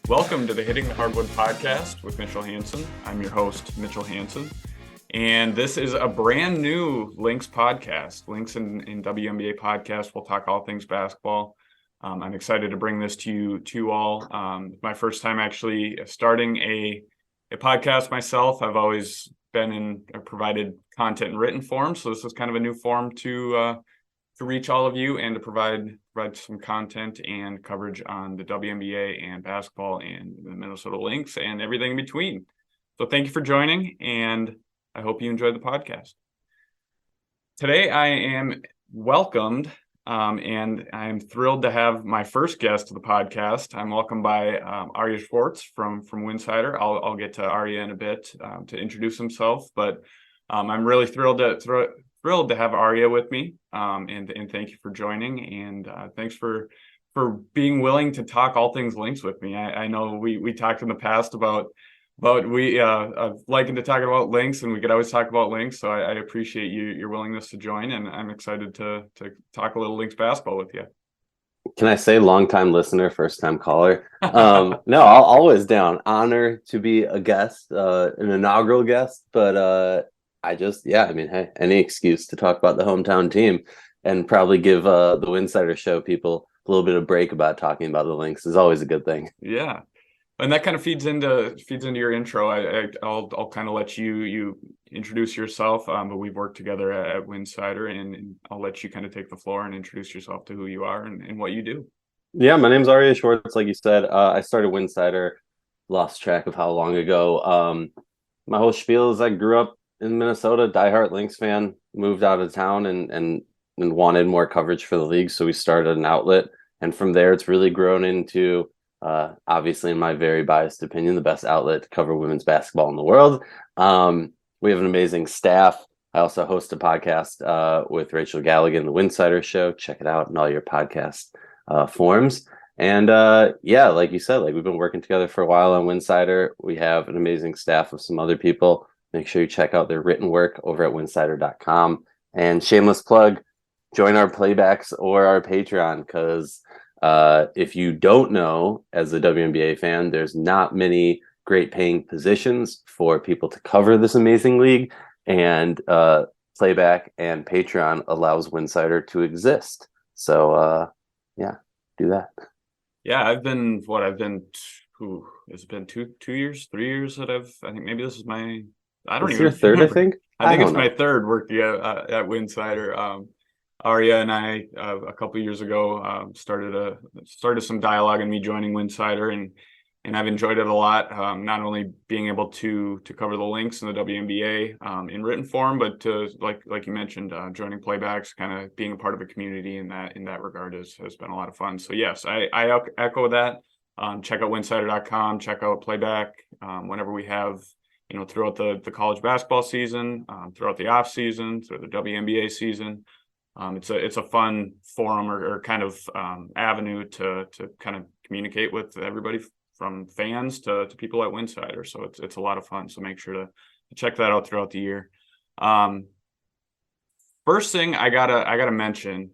Welcome to the Hitting the Hardwood podcast with Mitchell Hansen. I'm your host, Mitchell Hansen. And this is a brand new Lynx podcast, Lynx in WNBA podcast. We'll talk all things basketball. I'm excited to bring this to you all. My first time actually starting a podcast myself. I've always been provided content in written form. So this is kind of a new form to reach all of you and to provide some content and coverage on the WNBA and basketball and the Minnesota Lynx and everything in between. So thank you for joining, and I hope you enjoyed the podcast. Today I am welcomed, and I'm thrilled to have my first guest to the podcast. I'm welcomed by Aryeh Schwartz from Winsidr. I'll get to Aryeh in a bit to introduce himself, but I'm really thrilled to have Aryeh with me, and thank you for joining, and thanks for being willing to talk all things Lynx with me. I know we talked in the past about we liking to talk about Lynx, and we could always talk about Lynx, so I appreciate your willingness to join, and I'm excited to talk a little Lynx basketball with you. Can I say long-time listener, first-time caller? No, I'll always down. Honor to be a guest, an inaugural guest, but hey, any excuse to talk about the hometown team and probably give the Winsidr show people a little bit of break about talking about the Lynx is always a good thing. Yeah, and that kind of feeds into your intro. I'll kind of let you introduce yourself, but we've worked together at Winsidr, and I'll let you kind of take the floor and introduce yourself to who you are and what you do. Yeah, my name's Aryeh Schwartz. Like you said, I started Winsidr, lost track of how long ago. My whole spiel is I grew up in Minnesota, diehard Lynx fan, moved out of town and wanted more coverage for the league. So we started an outlet. And from there, it's really grown into, obviously, in my very biased opinion, the best outlet to cover women's basketball in the world. We have an amazing staff. I also host a podcast with Rachel Galligan, the Winsidr Show. Check it out in all your podcast forms. And like you said, we've been working together for a while on Winsidr. We have an amazing staff of some other people. Make sure you check out their written work over at winsidr.com. And shameless plug, join our playbacks or our Patreon, because if you don't know, as a WNBA fan, there's not many great paying positions for people to cover this amazing league. And playback and Patreon allows Winsidr to exist. So, do that. Yeah, has it been 2 years, 3 years that I think maybe this is my... I don't even your third, remember. I think. I think it's my third work at Winsidr. Aryeh and I a couple of years ago started some dialogue and me joining Winsidr, and I've enjoyed it a lot. Not only being able to cover the Lynx and the WNBA in written form, but to like you mentioned, joining playbacks, kind of being a part of a community in that regard has been a lot of fun. So yes, I echo that. Check out winsidr.com. Check out playback whenever we have. Throughout the college basketball season, throughout the off season, through the WNBA season, it's a fun forum or kind of avenue to kind of communicate with everybody from fans to people at Winsidr. So it's a lot of fun. So make sure to check that out throughout the year. First thing I gotta mention,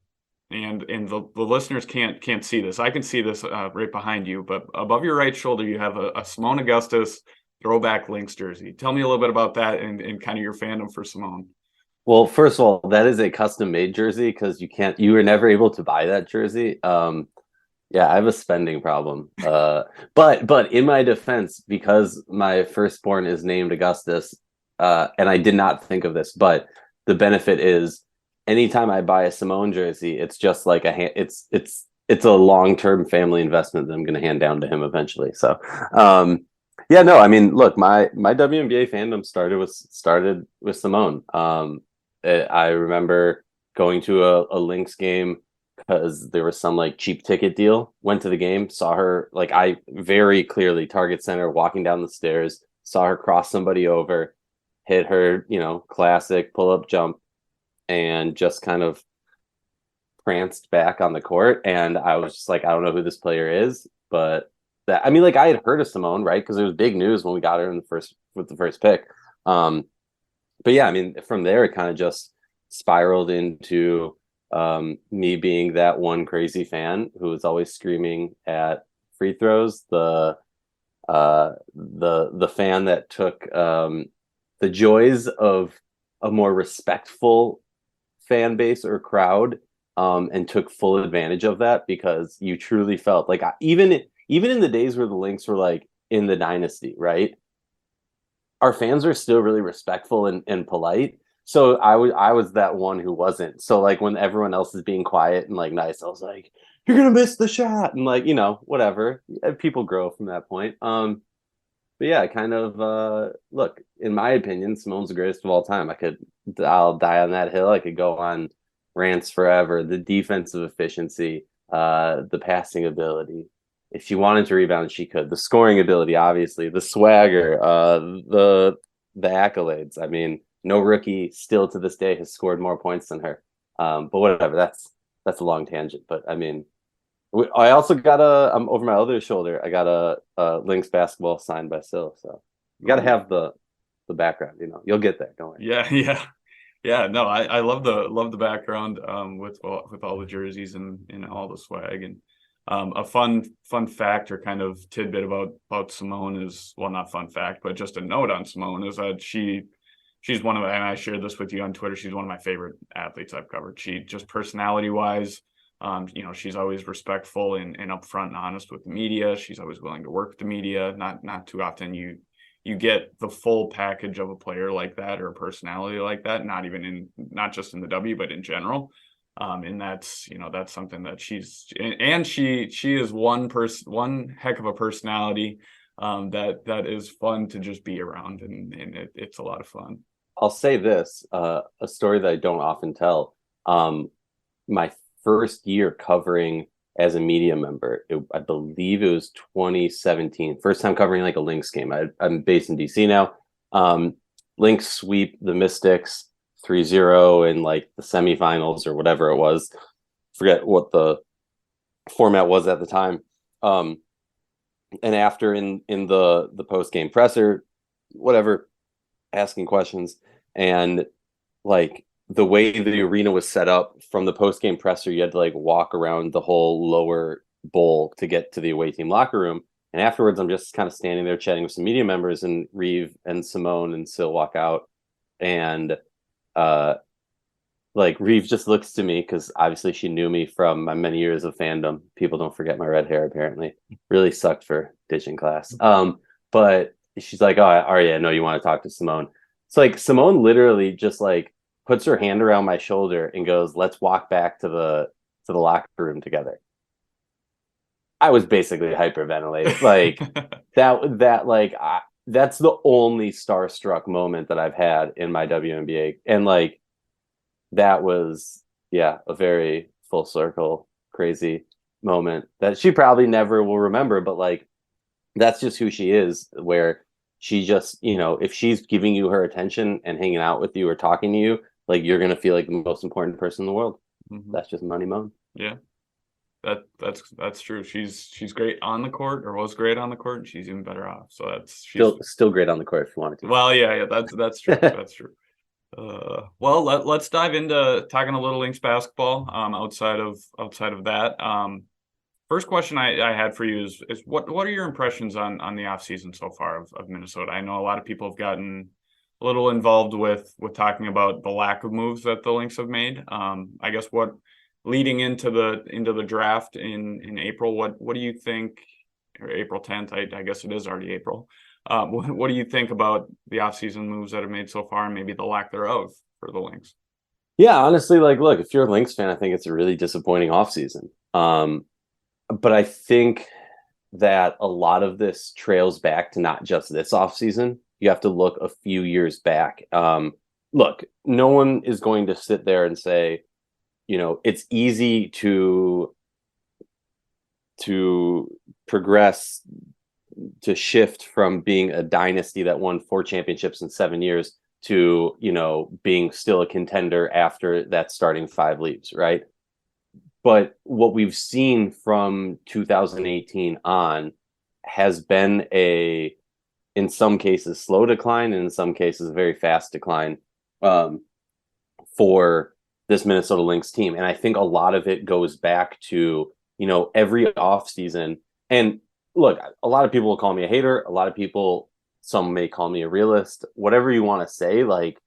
and the listeners can't see this. I can see this right behind you, but above your right shoulder you have a Seimone Augustus throwback Lynx jersey. Tell me a little bit about that and kind of your fandom for Seimone. Well, first of all, that is a custom made jersey because you were never able to buy that jersey. I have a spending problem. But in my defense, because my firstborn is named Augustus, and I did not think of this, but the benefit is anytime I buy a Seimone jersey, it's just like it's a long-term family investment that I'm going to hand down to him eventually. So, look, my WNBA fandom started with Seimone. I remember going to a Lynx game because there was some cheap ticket deal. Went to the game, saw her, I very clearly Target Center, walking down the stairs, saw her cross somebody over, hit her, classic pull-up jump, and just kind of pranced back on the court. And I was just I don't know who this player is, but I had heard of Seimone, right? Because it was big news when we got her with the first pick. But yeah, from there it kind of just spiraled into me being that one crazy fan who was always screaming at free throws the The fan that took the joys of a more respectful fan base or crowd, and took full advantage of that, because you truly felt like, even in the days where the Lynx were like in the dynasty, right? Our fans are still really respectful and polite. So I was that one who wasn't. So like when everyone else is being quiet and like nice, I was like, "You're gonna miss the shot," and like, whatever. People grow from that point. But yeah, kind of look, in my opinion, Simone's the greatest of all time. I'll die on that hill. I could go on rants forever. The defensive efficiency, the passing ability. If she wanted to rebound, she could. The scoring ability, obviously, the swagger, the accolades. I mean, no rookie still to this day has scored more points than her. But whatever, that's a long tangent. But I mean, I also got over my other shoulder, I got a Lynx basketball signed by Sil. So you got to have the background, you'll get there. Don't worry. Yeah. No, I love the background with all the jerseys and all the swag. And a fun fact or kind of tidbit about Seimone is, well, not fun fact, but just a note on Seimone is that she's one of, and I shared this with you on Twitter, she's one of my favorite athletes I've covered. She just personality wise, she's always respectful and upfront and honest with the media. She's always willing to work with the media. Not too often you get the full package of a player like that or a personality like that, not just in the W, but in general. And that's something that she is one heck of a personality that is fun to just be around, and it's a lot of fun. I'll say this, a story that I don't often tell. My first year covering as a media member, I believe it was 2017. First time covering like a Lynx game. I'm based in DC now. Lynx sweep the Mystics 3-0 in like the semifinals or whatever it was. Forget what the format was at the time. And after in the post game presser, whatever, asking questions, and like the way the arena was set up from the post game presser, you had to like walk around the whole lower bowl to get to the away team locker room. And afterwards, I'm just kind of standing there chatting with some media members, and Reeve and Seimone and Sil walk out, and like Reeve just looks to me because obviously she knew me from my many years of fandom. People don't forget my red hair, apparently. Really sucked for ditching class. But she's like, "Oh, Aryeh, I know you want to talk to Seimone." It's like Seimone literally just like puts her hand around my shoulder and goes, "Let's walk back to the locker room together." I was basically hyperventilating. Like that's the only starstruck moment that I've had in my WNBA. And like, that was, a very full circle, crazy moment that she probably never will remember, but like, that's just who she is, where she just, if she's giving you her attention and hanging out with you or talking to you, like, you're going to feel like the most important person in the world. Mm-hmm. That's just Money Moan. Yeah. That's true. She's great on the court, or was great on the court, and she's even better off. So she's still great on the court if you wanted to. Well, yeah, that's true. That's true. Well, let's dive into talking a little Lynx basketball. Outside of that, first question I had for you is what are your impressions on the offseason so far of Minnesota? I know a lot of people have gotten a little involved with talking about the lack of moves that the Lynx have made. I guess leading into the draft in April, what do you think, or April 10th, I guess it is already April. What do you think about the offseason moves that have made so far, and maybe the lack thereof for the Lynx? Yeah, honestly, like, look, if you're a Lynx fan, I think it's a really disappointing offseason. But I think that a lot of this trails back to not just this offseason. You have to look a few years back. Look, no one is going to sit there and say, it's easy to progress, to shift from being a dynasty that won 4 championships in 7 years to, being still a contender after that starting 5 leaves, right? But what we've seen from 2018 on has been in some cases, slow decline, and in some cases, a very fast decline for this Minnesota Lynx team. And I think a lot of it goes back to, every offseason. And look, a lot of people will call me a hater. A lot of people, some may call me a realist. Whatever you want to say, like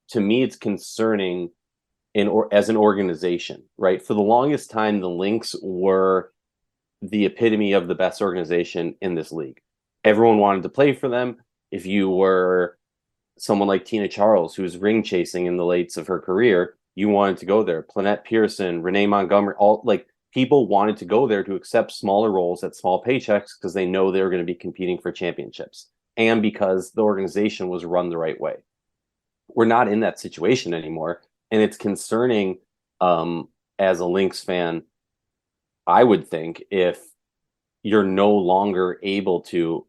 to me, it's concerning as an organization, right? For the longest time, the Lynx were the epitome of the best organization in this league. Everyone wanted to play for them. If you were someone like Tina Charles, who's ring chasing in the lates of her career, you wanted to go there. Planette Pearson, Renee Montgomery, all like people wanted to go there to accept smaller roles at small paychecks because they know they were going to be competing for championships and because the organization was run the right way. We're not in that situation anymore. And it's concerning as a Lynx fan, I would think, if you're no longer able to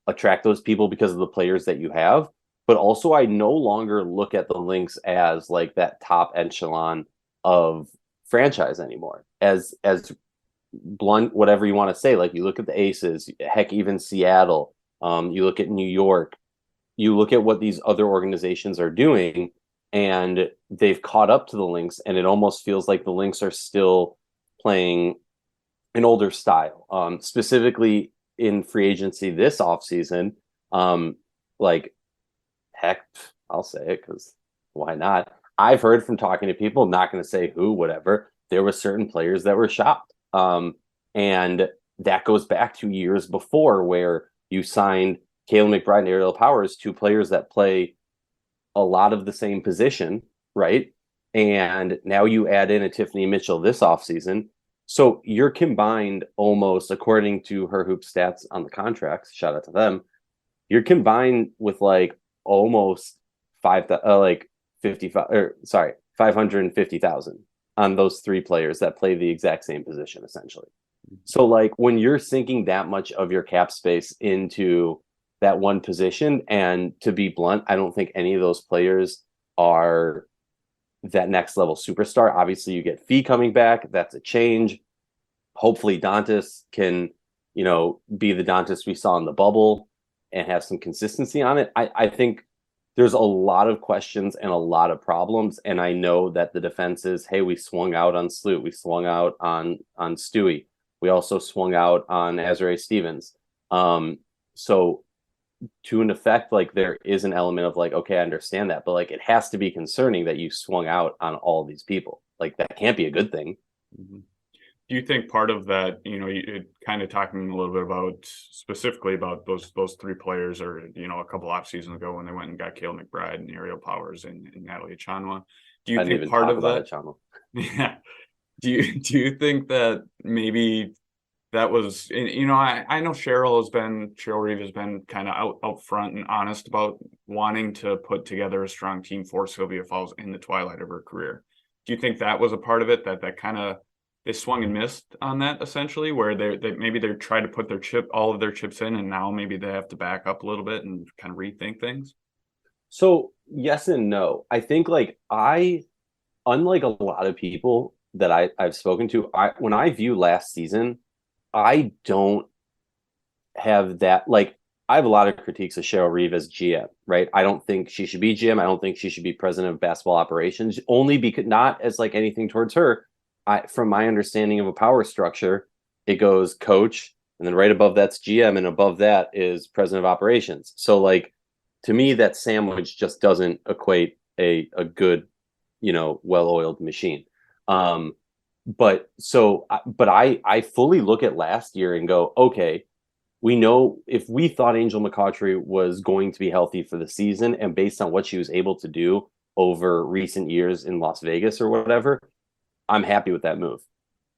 attract those people because of the players that you have. But also, I no longer look at the Lynx as like that top echelon of franchise anymore. As blunt, whatever you want to say. Like you look at the Aces, heck, even Seattle. You look at New York. You look at what these other organizations are doing, and they've caught up to the Lynx, and it almost feels like the Lynx are still playing an older style. Specifically in free agency this offseason, like heck, I'll say it because why not? I've heard from talking to people, not going to say who, whatever, there were certain players that were shopped. And that goes back to years before where you signed Kayla McBride and Aerial Powers, two players that play a lot of the same position, right? And now you add in a Tiffany Mitchell this offseason. So you're combined almost, according to her hoop stats on the contracts, shout out to them, you're combined with like almost 550,000 on those three players that play the exact same position essentially. So like when you're sinking that much of your cap space into that one position, and to be blunt, I don't think any of those players are that next level superstar. Obviously you get Fee coming back. That's a change. Hopefully Dantas can, be the Dantas we saw in the bubble and have some consistency on it. I think there's a lot of questions and a lot of problems. And I know that the defense is, hey, we swung out on Sloot. We swung out on Stewie. We also swung out on Azrae Stevens. So to an effect, like there is an element of like, okay, I understand that, but like it has to be concerning that you swung out on all these people. Like that can't be a good thing. Mm-hmm. Do you think part of that, you kind of talking a little bit about specifically about those three players, or a couple off seasons ago when they went and got Kayla McBride and Aerial Powers and Natalie Chanwa? Do you think part of that? Yeah. Do you think that maybe that was, I know Cheryl Reeve has been kind of out front and honest about wanting to put together a strong team for Sylvia Fowles in the twilight of her career. Do you think that was a part of it, that kind of they swung and missed on that essentially, where they maybe they're trying to put all of their chips in, and now maybe they have to back up a little bit and kind of rethink things? So yes and no. I think unlike a lot of people that I've spoken to, when I view last season, I don't have that. Like, I have a lot of critiques of Cheryl Reeve as GM, right? I don't think she should be GM. I don't think she should be president of basketball operations, only because not as like anything towards her. From my understanding of a power structure, it goes coach, and then right above that's GM, and above that is president of operations. So like, to me, that sandwich just doesn't equate a good, well-oiled machine. But I fully look at last year and go, okay, we know if we thought Angel McCaughtry was going to be healthy for the season, and based on what she was able to do over recent years in Las Vegas or whatever, I'm happy with that move.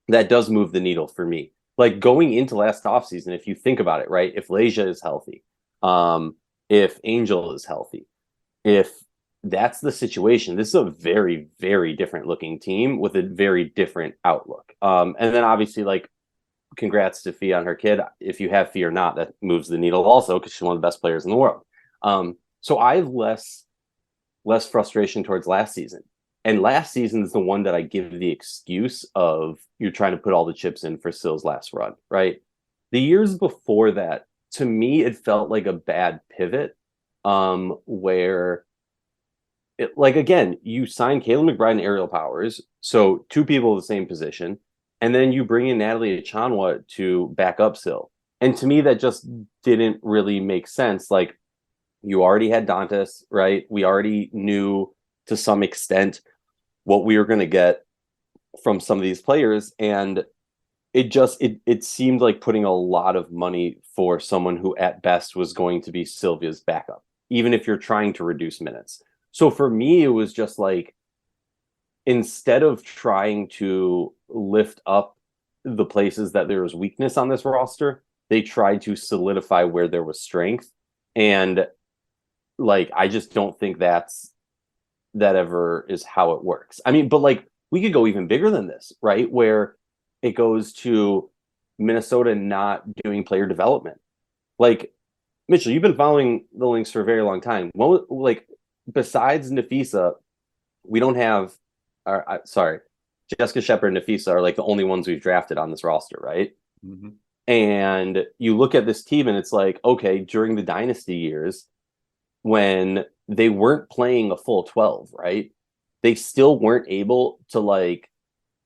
That does move the needle for me. Like going into last offseason, if you think about it, right? If Leja is healthy, if Angel is healthy, if that's the situation, this is a very, very different looking team with a very different outlook. And then obviously, like, congrats to Fee on her kid. If you have Fee or not, that moves the needle also because she's one of the best players in the world. So I have less frustration towards last season. And last season is the one that I give the excuse of you're trying to put all the chips in for Sill's last run, right? The years before that, to me, it felt like a bad pivot where it, like, again, you sign Kayla McBride and Aerial Powers, so two people in the same position, and then you bring in Natalie Chanwa to back up Sill. And to me, that just didn't really make sense. Like, you already had Dantas, right? We already knew to some extent what we were going to get from some of these players. And it seemed like putting a lot of money for someone who at best was going to be Sylvia's backup, even if you're trying to reduce minutes. So for me, it was just like, instead of trying to lift up the places that there was weakness on this roster, they tried to solidify where there was strength. And like, I just don't think that ever is how it works. I mean, but like, we could go even bigger than this, right? Where it goes to Minnesota not doing player development. Like, Mitchell, you've been following the Lynx for a very long time. Well, like, besides Nafisa, we don't have, sorry, Jessica Shepard and Nafisa are like the only ones we've drafted on this roster, right? Mm-hmm. And you look at this team and it's like, okay, during the dynasty years, when they weren't playing a full 12, right? They still weren't able to like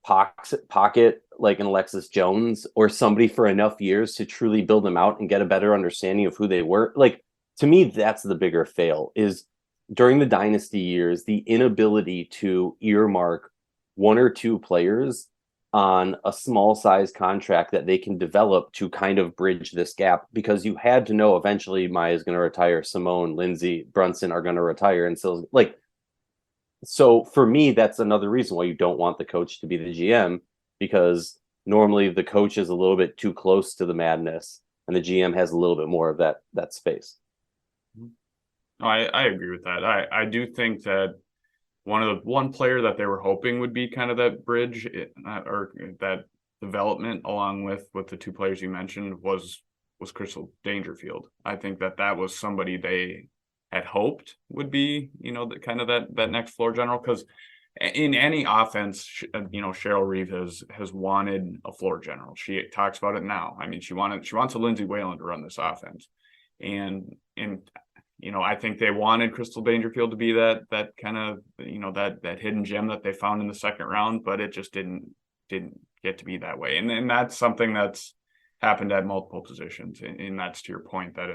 pocket like an Alexis Jones or somebody for enough years to truly build them out and get a better understanding of who they were. Like, to me, that's the bigger fail, is during the dynasty years, the inability to earmark one or two players on a small size contract that they can develop to kind of bridge this gap, because you had to know eventually Maya's going to retire, Seimone, Lindsay, Brunson are going to retire. And so like, so for me, that's another reason why you don't want the coach to be the GM, because normally the coach is a little bit too close to the madness and the GM has a little bit more of that space. I agree with that. I do think that one player that they were hoping would be kind of that bridge or that development, along with the two players you mentioned, was Crystal Dangerfield. I think that was somebody they had hoped would be, the kind of that next floor general, because in any offense, Cheryl Reeve has wanted a floor general. She talks about it now. I mean, she wants a Lindsay Whalen to run this offense, and I think they wanted Crystal Dangerfield to be that kind of, that hidden gem that they found in the second round, but it just didn't get to be that way. And that's something that's happened at multiple positions. And that's to your point, that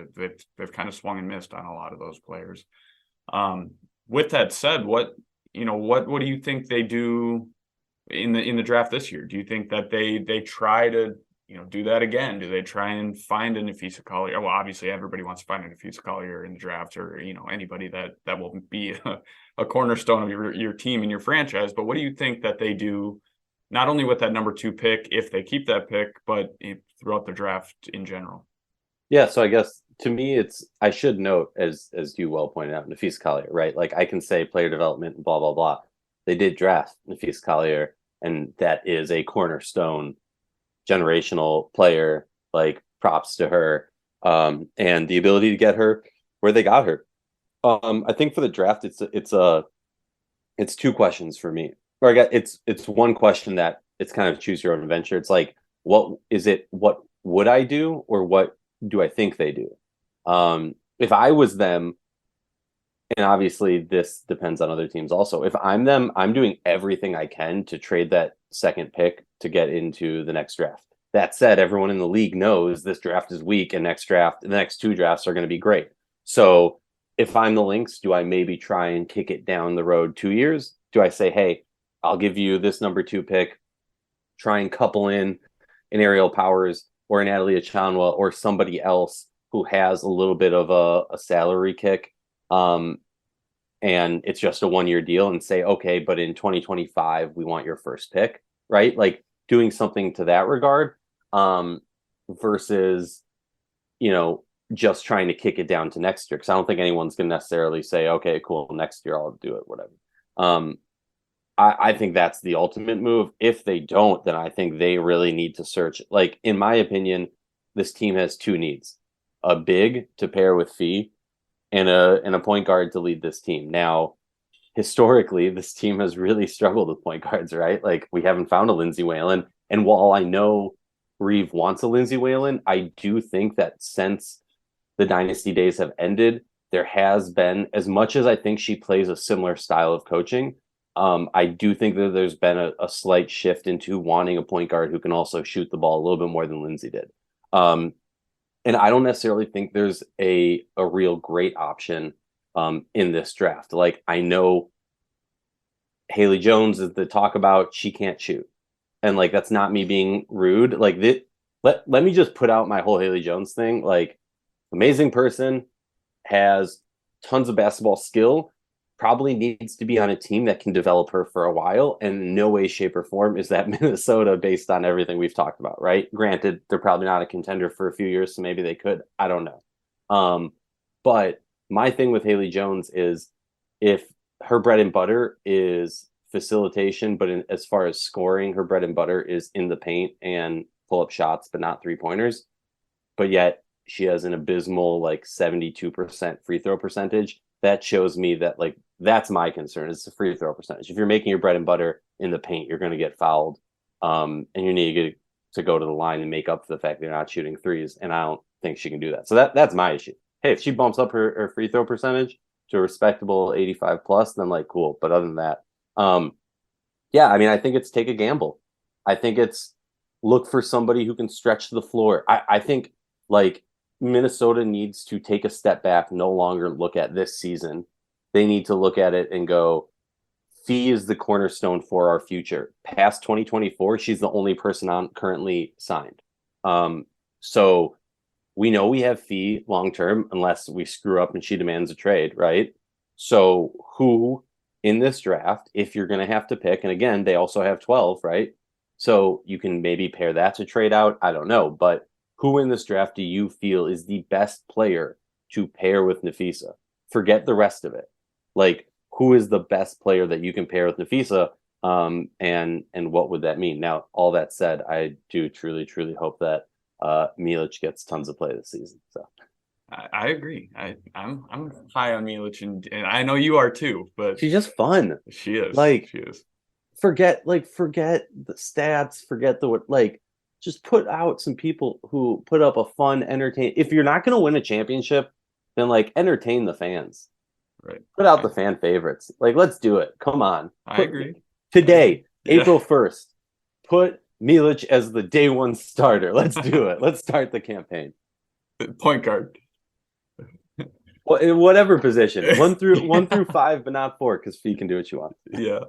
they've kind of swung and missed on a lot of those players. With that said, what do you think they do in the draft this year? Do you think that they try to do that again? Do they try and find a Nafisa Collier? Well, obviously everybody wants to find a Nafisa Collier in the draft, or anybody that will be a cornerstone of your team and your franchise. But what do you think that they do, not only with that number 2 pick, if they keep that pick, but throughout the draft in general? Yeah, so I guess to me, I should note, as you well pointed out, Nafisa Collier, right? Like, I can say player development and blah blah blah. They did draft Nafisa Collier, and that is a cornerstone generational player. Like, props to her, and the ability to get her where they got her. I think for the draft, it's two questions for me. Or I got it's one question that it's kind of choose your own adventure. It's like, what would I do, or what do I think they do? If I was them, and obviously this depends on other teams also. If I'm them, I'm doing everything I can to trade that second pick to get into the next draft. That said, everyone in the league knows this draft is weak, and the next 2 drafts are going to be great. So if I'm the Lynx, do I maybe try and kick it down the road 2 years? Do I say, hey, I'll give you this number 2 pick, try and couple in an Aerial Powers or an Adelia Chanwa or somebody else who has a little bit of a salary kick, and it's just a 1-year deal, and say, okay, but in 2025 we want your first pick, right? Like, doing something to that regard, versus just trying to kick it down to next year, because I don't think anyone's going to necessarily say, okay, cool, next year I'll do it, whatever. I think that's the ultimate move. If they don't, then I think they really need to search. Like, in my opinion, this team has 2 needs: a big to pair with Fee, and a point guard to lead this team. Now, historically, this team has really struggled with point guards, right? Like, we haven't found a Lindsay Whalen. And while I know Reeve wants a Lindsay Whalen, I do think that since the dynasty days have ended, there has been, as much as I think she plays a similar style of coaching, I do think that there's been a slight shift into wanting a point guard who can also shoot the ball a little bit more than Lindsay did. And I don't necessarily think there's a real great option in this draft. Like, I know Haley Jones is the talk about, she can't shoot. And like, that's not me being rude. Like, let me just put out my whole Haley Jones thing. Like, amazing person, has tons of basketball skill, probably needs to be on a team that can develop her for a while. And in no way, shape, or form is that Minnesota, based on everything we've talked about, right? Granted, they're probably not a contender for a few years, so maybe they could. I don't know. But my thing with Haley Jones is, if her bread and butter is facilitation, but as far as scoring, her bread and butter is in the paint and pull up shots, but not 3-pointers. But yet she has an abysmal like 72% free throw percentage. That shows me that, like, that's my concern, is the free throw percentage. If you're making your bread and butter in the paint, you're going to get fouled. And you need to go to the line and make up for the fact that you're not shooting threes. And I don't think she can do that. So that's my issue. Hey, if she bumps up her free throw percentage to a respectable 85 plus, then like, cool. But other than that, yeah, I mean, I think it's take a gamble. I think it's look for somebody who can stretch the floor. I think like Minnesota needs to take a step back, no longer look at this season. They need to look at it and go, Fee is the cornerstone for our future. Past 2024, she's the only person currently signed. So we know we have Fee long term, unless we screw up and she demands a trade, right? So who in this draft, if you're going to have to pick, and again, they also have 12, right? So you can maybe pair that to trade out. I don't know. But who in this draft do you feel is the best player to pair with Nafisa? Forget the rest of it. Like, who is the best player that you can pair with Nafisa? And what would that mean? Now, all that said, I do truly, truly hope that Milic gets tons of play this season. So I agree. I'm high on Milic, and I know you are too. But she's just fun. She is. Like, she is. Forget the stats. Forget just put out some people who put up a fun, entertain. If you're not going to win a championship, then like entertain the fans. Right. Put out the fan favorites. Like, let's do it. Come on. I agree. Today, April 1st, put Milic as the day one starter. Let's do it. Let's start the campaign. Point guard. Well, in whatever position, one through 5, but not 4, because Fee can do what you want. Yeah.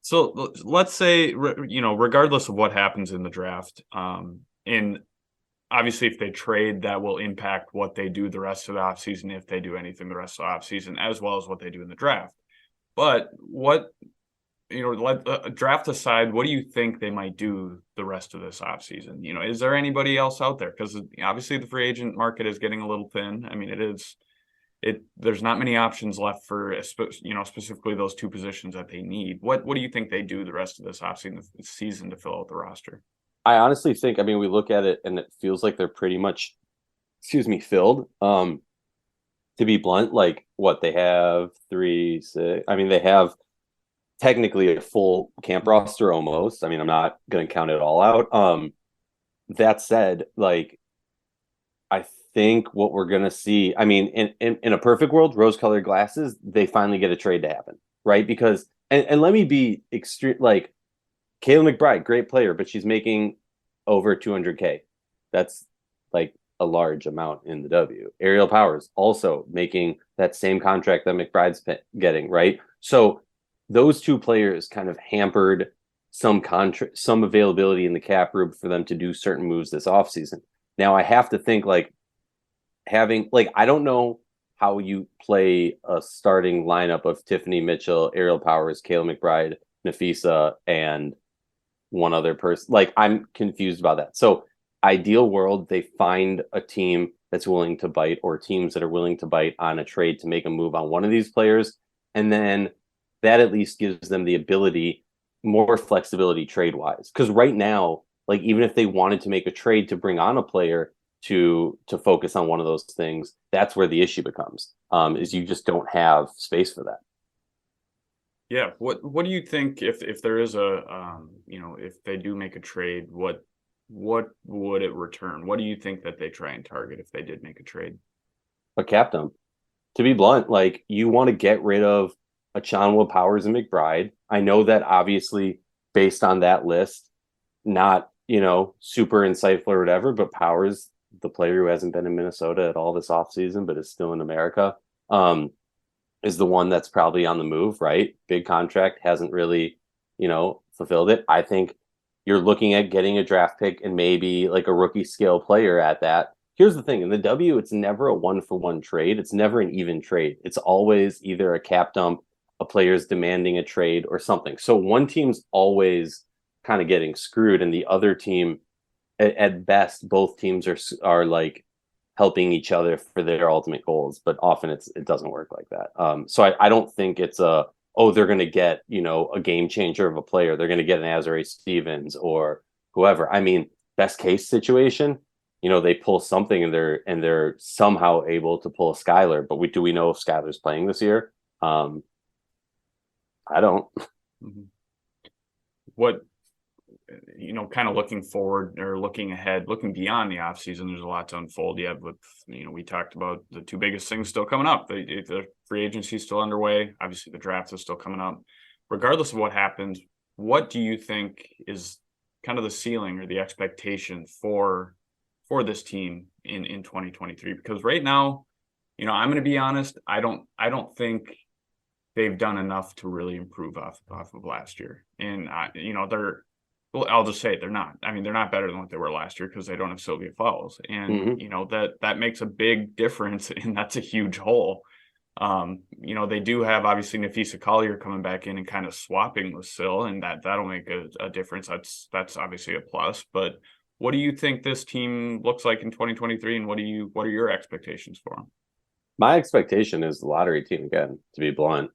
So let's say, regardless of what happens in the draft, and obviously if they trade, that will impact what they do the rest of the offseason, if they do anything the rest of the offseason, as well as what they do in the draft. But draft aside, what do you think they might do the rest of this offseason? Is there anybody else out there? Because obviously the free agent market is getting a little thin. I mean, there's not many options left for, specifically those two positions that they need. What do you think they do the rest of this offseason to fill out the roster? I honestly think, we look at it and it feels like they're pretty much, filled. To be blunt, like what they have 3, 6. They have technically a full camp roster almost. I'm not going to count it all out. That said, like, I think what we're going to see, in a perfect world, rose-colored glasses, they finally get a trade to happen, right? Because, and let me be extreme, like, Kayla McBride, great player, but she's making over $200K. That's like a large amount in the W. Aerial Powers also making that same contract that McBride's getting, right? So those two players kind of hampered some availability in the cap room for them to do certain moves this offseason. Now I have to think like I don't know how you play a starting lineup of Tiffany Mitchell, Aerial Powers, Kayla McBride, Nafisa, and one other person. Like, I'm confused about that. So ideal world, they find a team that's willing to bite, or teams that are willing to bite on a trade to make a move on one of these players. And then that at least gives them the ability, more flexibility trade wise. Because right now, like, even if they wanted to make a trade to bring on a player to focus on one of those things, that's where the issue becomes, is you just don't have space for that. Yeah. What do you think if there is if they do make a trade, what would it return? What do you think that they try and target if they did make a trade? A cap dump. To be blunt, like, you want to get rid of Achonwa, Powers, and McBride. I know that obviously based on that list, not, super insightful or whatever, but Powers the player who hasn't been in Minnesota at all this offseason, but is still in America, is the one that's probably on the move, right? Big contract, hasn't really, fulfilled it. I think you're looking at getting a draft pick and maybe like a rookie scale player at that. Here's the thing, in the W, it's never a 1-for-1 trade. It's never an even trade. It's always either a cap dump, a player's demanding a trade, or something. So one team's always kind of getting screwed, and the other team, at best, both teams are like helping each other for their ultimate goals, but often it doesn't work like that. So I don't think it's they're going to get, a game changer of a player. They're going to get an Aryeh Stevens or whoever. I mean, best case situation, they pull something and they're somehow able to pull a Skylar. But do we know if Skylar's playing this year? I don't. Mm-hmm. What, kind of looking forward or looking ahead, looking beyond the offseason, there's a lot to unfold yet. But, we talked about the two biggest things still coming up. The free agency is still underway. Obviously, the draft is still coming up. Regardless of what happens, what do you think is kind of the ceiling or the expectation for this team in 2023? Because right now, I'm going to be honest, I don't think they've done enough to really improve off of last year. And, I'll just say they're not. I mean, they're not better than what they were last year because they don't have Sylvia Fowles. And, that makes a big difference, and that's a huge hole. They do have, obviously, Nafisa Collier coming back in and kind of swapping with Syl, and that'll make a difference. That's obviously a plus. But what do you think this team looks like in 2023, and what are your expectations for them? My expectation is the lottery team again, to be blunt,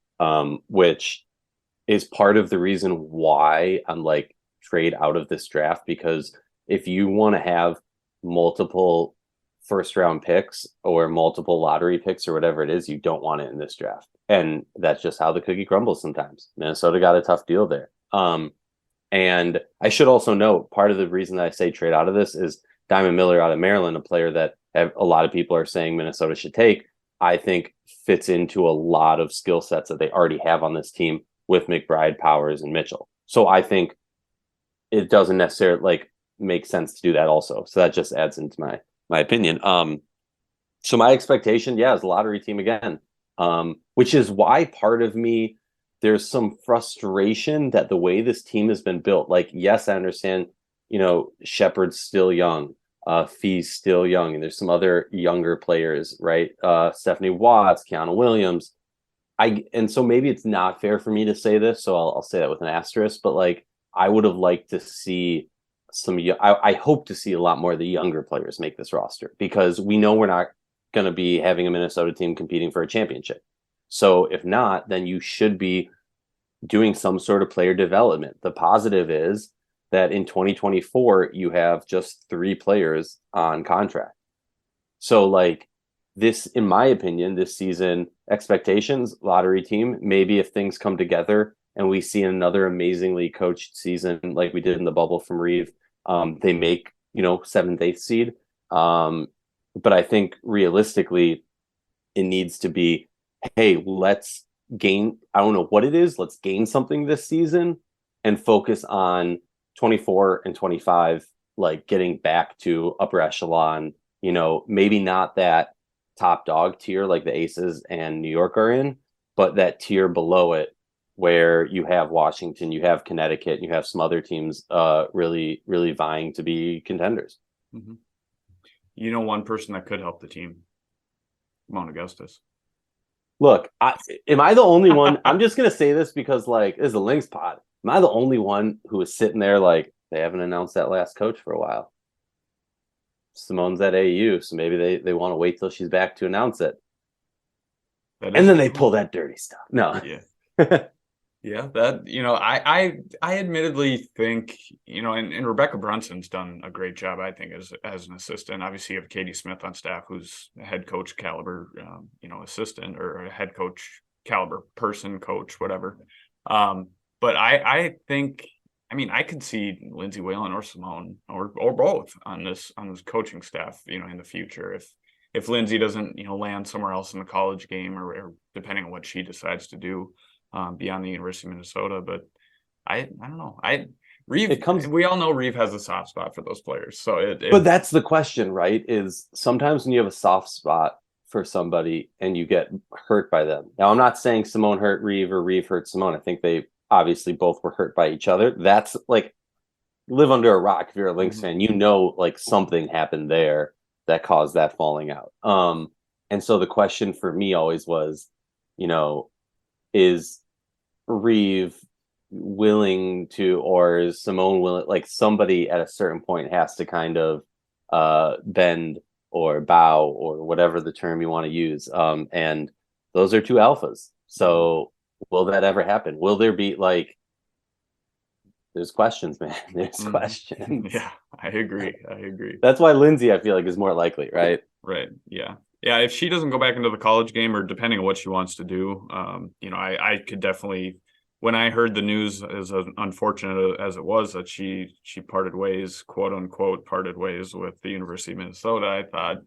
which is part of the reason why I'm like, trade out of this draft, because if you want to have multiple first round picks or multiple lottery picks or whatever it is, you don't want it in this draft. And that's just how the cookie crumbles sometimes. Minnesota got a tough deal there. And I should also note, part of the reason that I say trade out of this is Diamond Miller out of Maryland, a player that a lot of people are saying Minnesota should take, I think fits into a lot of skill sets that they already have on this team with McBride, Powers, and Mitchell. So I think it doesn't necessarily make sense to do that also. So that just adds into my opinion. So my expectation, is the lottery team again, which is why part of me, there's some frustration that the way this team has been built, yes, I understand, Shepard's still young, Fee's still young, and there's some other younger players, right? Stephanie Watts, Kiana Williams. And so maybe it's not fair for me to say this, so I'll say that with an asterisk, but I would have liked to see I hope to see a lot more of the younger players make this roster, because we know we're not going to be having a Minnesota team competing for a championship. So if not, then you should be doing some sort of player development. The positive is that in 2024, you have just 3 players on contract. So this, in my opinion, this season expectations, lottery team, maybe if things come together and we see another amazingly coached season like we did in the bubble from Reeve, they make, 7th, 8th seed. But I think realistically, it needs to be, hey, let's gain, I don't know what it is, let's gain something this season and focus on 24 and 25, getting back to upper echelon, maybe not that top dog tier like the Aces and New York are in, but that tier below it, where you have Washington, you have Connecticut, and you have some other teams really, really vying to be contenders. Mm-hmm. One person that could help the team, Seimone Augustus. Look, am I the only one? I'm just going to say this because, this is a Lynx pod. Am I the only one who is sitting there they haven't announced that last coach for a while? Seimone's at AU, so maybe they want to wait till she's back to announce it. And then they pull that dirty stuff. No. Yeah. Yeah, that, I admittedly think, and Rebecca Brunson's done a great job, I think, as an assistant. Obviously, you have Katie Smith on staff, who's a head coach caliber, assistant, or a head coach caliber person, coach, whatever. But I think, I could see Lindsay Whalen or Seimone or both on this coaching staff, in the future. If Lindsay doesn't, land somewhere else in the college game, or depending on what she decides to do. Beyond the University of Minnesota, but I don't know. We all know Reeve has a soft spot for those players. So but that's the question, right? Is sometimes when you have a soft spot for somebody and you get hurt by them. Now, I'm not saying Seimone hurt Reeve or Reeve hurt Seimone. I think they obviously both were hurt by each other. That's like, live under a rock if you're a Lynx fan. You know, like something happened there that caused that falling out. And so the question for me always was, you know, is Reeve willing to, or is Seimone willing? Like somebody at a certain point has to kind of bend or bow or whatever the term you want to use. And those are two alphas. So will that ever happen? Will there be like? There's questions, man. There's questions. Yeah, I agree. That's why Lindsay, I feel like, is more likely, right? Right. Yeah. Yeah. If she doesn't go back into the college game, or depending on what she wants to do, I could definitely. When I heard the news, as unfortunate as it was that she parted ways, quote unquote, parted ways with the University of Minnesota, I thought,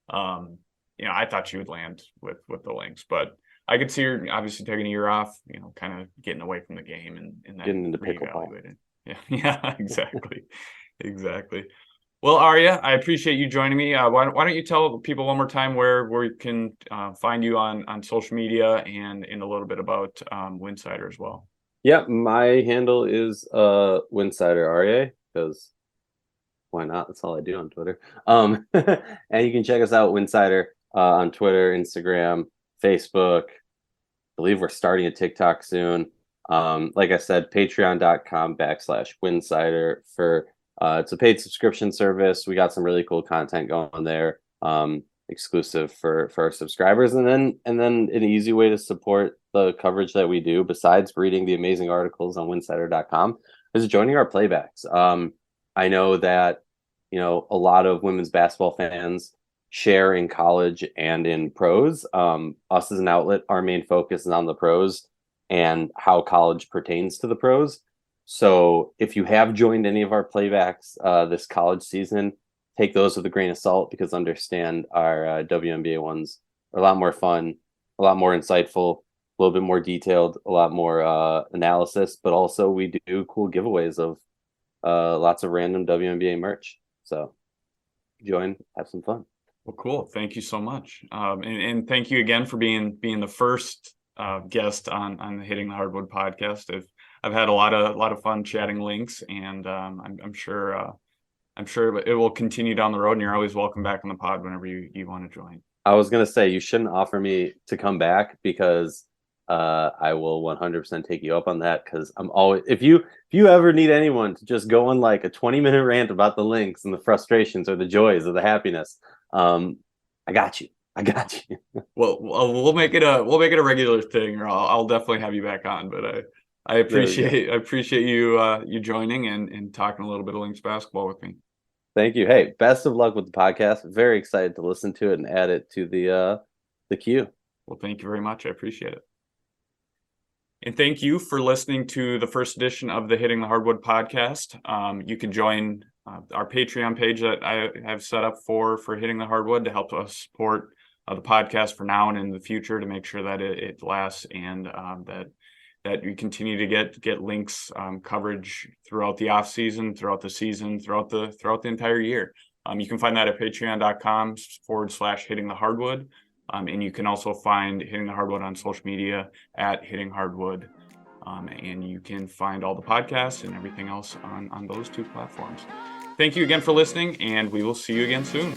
I thought she would land with the Lynx, but I could see her obviously taking a year off, kind of getting away from the game and then getting into pickleball. Yeah, exactly. Exactly. Well, Aryeh, I appreciate you joining me. Why don't you tell people one more time where we can find you on social media and a little bit about Winsidr as well. Yeah, my handle is Winsidr Aryeh, because why not? That's all I do on Twitter. And you can check us out, Winsidr, on Twitter, Instagram, Facebook. I believe we're starting a TikTok soon. Like I said, patreon.com/Winsidr for it's a paid subscription service. We got some really cool content going there, exclusive for our subscribers, and then an easy way to support the coverage that we do, besides reading the amazing articles on winsidr.com, is joining our playbacks. I know that a lot of women's basketball fans share in college and in pros. Us as an outlet, our main focus is on the pros and how college pertains to the pros. So if you have joined any of our playbacks this college season, take those with a grain of salt, because understand our WNBA ones are a lot more fun, a lot more insightful, a little bit more detailed, a lot more analysis, but also we do cool giveaways of lots of random WNBA merch. So join, have some fun. Well, cool. Thank you so much. And thank you again for being the first guest on the Hitting the Hardwood podcast. I've had a lot of fun chatting Lynx, and I'm sure it will continue down the road, and you're always welcome back on the pod whenever you want to join. I was going to say, you shouldn't offer me to come back, because I will 100% take you up on that, because I'm always, if you ever need anyone to just go on like a 20-minute rant about the Lynx and the frustrations or the joys or the happiness, I got you. Well, we'll make it a regular thing, or I'll definitely have you back on. But I appreciate you joining and talking a little bit of Lynx basketball with me. Thank you. Hey, best of luck with the podcast. Very excited to listen to it and add it to the queue. Well, thank you very much. I appreciate it. And thank you for listening to the first edition of the Hitting the Hardwood podcast. You can join our Patreon page that I have set up for Hitting the Hardwood to help us support the podcast for now and in the future, to make sure that it lasts, and that we continue to get Lynx coverage throughout the off season, throughout the season, throughout the entire year. You can find that at patreon.com/Hitting the Hardwood. And you can also find Hitting the Hardwood on social media at Hitting Hardwood. And you can find all the podcasts and everything else on those two platforms. Thank you again for listening, and we will see you again soon.